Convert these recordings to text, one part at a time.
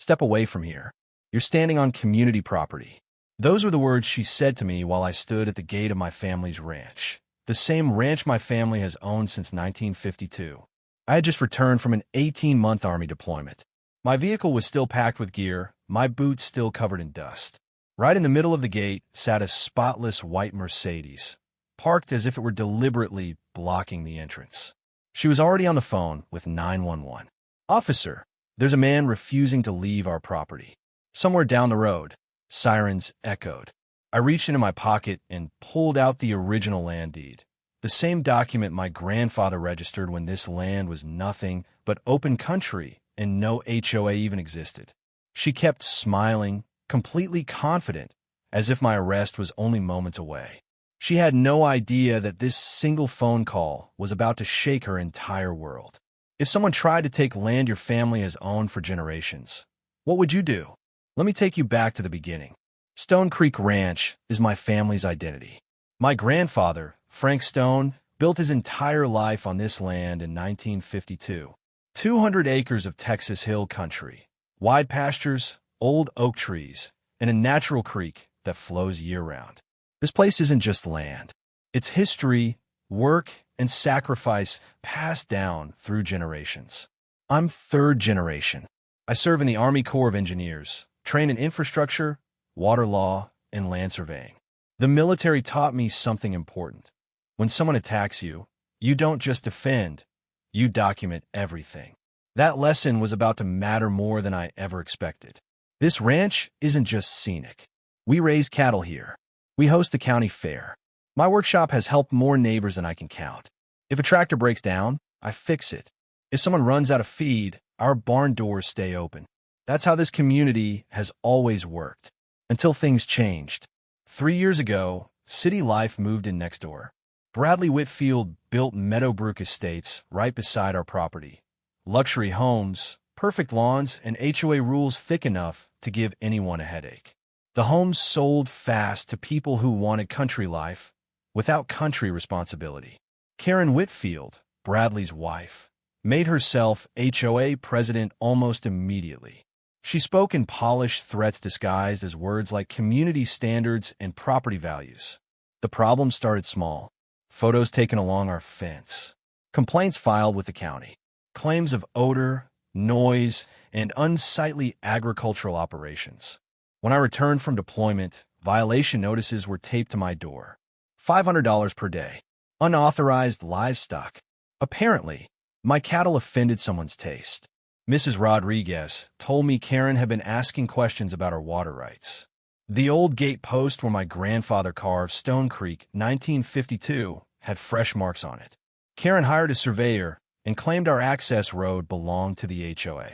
Step away from here. You're standing on community property. Those were the words she said to me while I stood at the gate of my family's ranch. The same ranch my family has owned since 1952. I had just returned from an 18-month Army deployment. My vehicle was still packed with gear, my boots still covered in dust. Right in the middle of the gate sat a spotless white Mercedes, parked as if it were deliberately blocking the entrance. She was already on the phone with 911. "Officer, there's a man refusing to leave our property." Somewhere down the road, sirens echoed. I reached into my pocket and pulled out the original land deed, the same document my grandfather registered when this land was nothing but open country and no HOA even existed. She kept smiling, completely confident, as if my arrest was only moments away. She had no idea that this single phone call was about to shake her entire world. If someone tried to take land your family has owned for generations, what would you do? Let me take you back to the beginning. Stone Creek Ranch is my family's identity. My grandfather, Frank Stone, built his entire life on this land in 1952. 200 acres of Texas hill country, wide pastures, old oak trees, and a natural creek that flows year-round. This place isn't just land. It's history, work, and sacrifice passed down through generations. I'm third generation. I serve in the Army Corps of Engineers, trained in infrastructure, water law, and land surveying. The military taught me something important. When someone attacks you, you don't just defend, you document everything. That lesson was about to matter more than I ever expected. This ranch isn't just scenic. We raise cattle here. We host the county fair. My workshop has helped more neighbors than I can count. If a tractor breaks down, I fix it. If someone runs out of feed, our barn doors stay open. That's how this community has always worked. Until things changed. 3 years ago, city life moved in next door. Bradley Whitfield built Meadowbrook Estates right beside our property. Luxury homes, perfect lawns, and HOA rules thick enough to give anyone a headache. The homes sold fast to people who wanted country life without country responsibility. Karen Whitfield, Bradley's wife, made herself HOA president almost immediately. She spoke in polished threats disguised as words like community standards and property values. The problem started small. Photos taken along our fence. Complaints filed with the county. Claims of odor, noise, and unsightly agricultural operations. When I returned from deployment, violation notices were taped to my door. $500 per day. Unauthorized livestock. Apparently, my cattle offended someone's taste. Mrs. Rodriguez told me Karen had been asking questions about her water rights. The old gate post where my grandfather carved Stone Creek 1952 had fresh marks on it. Karen hired a surveyor and claimed our access road belonged to the HOA.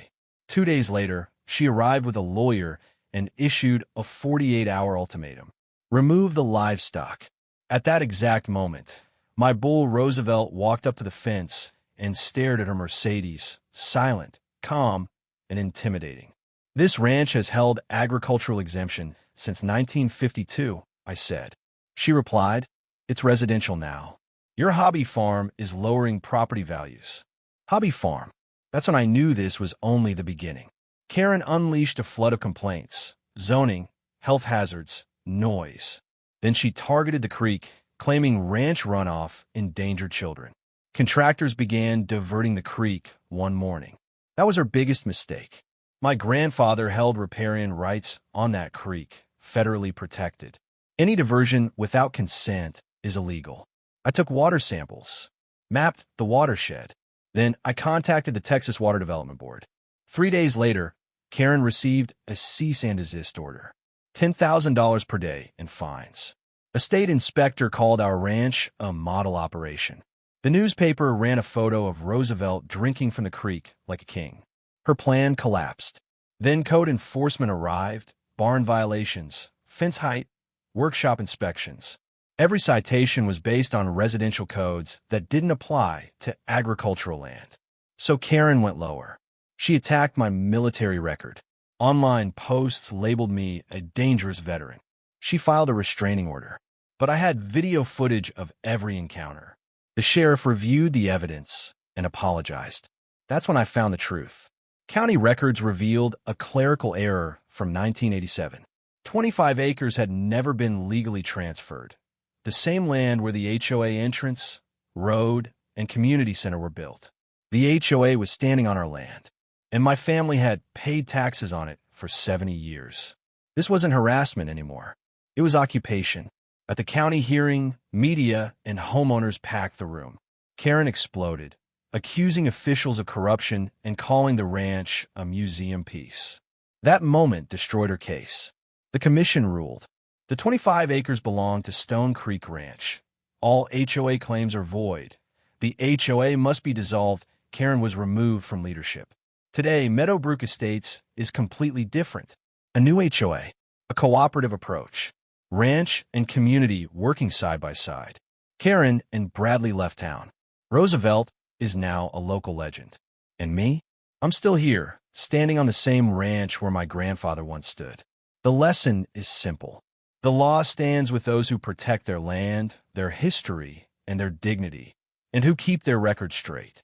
2 days later, she arrived with a lawyer and issued a 48-hour ultimatum. Remove the livestock. At that exact moment, my bull Roosevelt walked up to the fence and stared at her Mercedes, silent, calm, and intimidating. "This ranch has held agricultural exemption since 1952, I said. She replied, "It's residential now. Your hobby farm is lowering property values." Hobby farm. That's when I knew this was only the beginning. Karen unleashed a flood of complaints, zoning, health hazards, noise. Then she targeted the creek, claiming ranch runoff endangered children. Contractors began diverting the creek one morning. That was her biggest mistake. My grandfather held riparian rights on that creek, federally protected. Any diversion without consent is illegal. I took water samples, mapped the watershed. Then I contacted the Texas Water Development Board. 3 days later, Karen received a cease and desist order. $10,000 per day in fines. A state inspector called our ranch a model operation. The newspaper ran a photo of Roosevelt drinking from the creek like a king. Her plan collapsed. Then code enforcement arrived, barn violations, fence height, workshop inspections. Every citation was based on residential codes that didn't apply to agricultural land. So Karen went lower. She attacked my military record. Online posts labeled me a dangerous veteran. She filed a restraining order. But I had video footage of every encounter. The sheriff reviewed the evidence and apologized. That's when I found the truth. County records revealed a clerical error from 1987. 25 acres had never been legally transferred. The same land where the HOA entrance, road, and community center were built. The HOA was standing on our land, and my family had paid taxes on it for 70 years. This wasn't harassment anymore. It was occupation. At the county hearing, media and homeowners packed the room. Karen exploded, accusing officials of corruption and calling the ranch a museum piece. That moment destroyed her case. The commission ruled. The 25 acres belong to Stone Creek Ranch. All HOA claims are void. The HOA must be dissolved. Karen was removed from leadership. Today, Meadowbrook Estates is completely different. A new HOA, a cooperative approach, ranch and community working side by side. Karen and Bradley left town. Roosevelt is now a local legend. And me? I'm still here, standing on the same ranch where my grandfather once stood. The lesson is simple. The law stands with those who protect their land, their history, and their dignity, and who keep their record straight.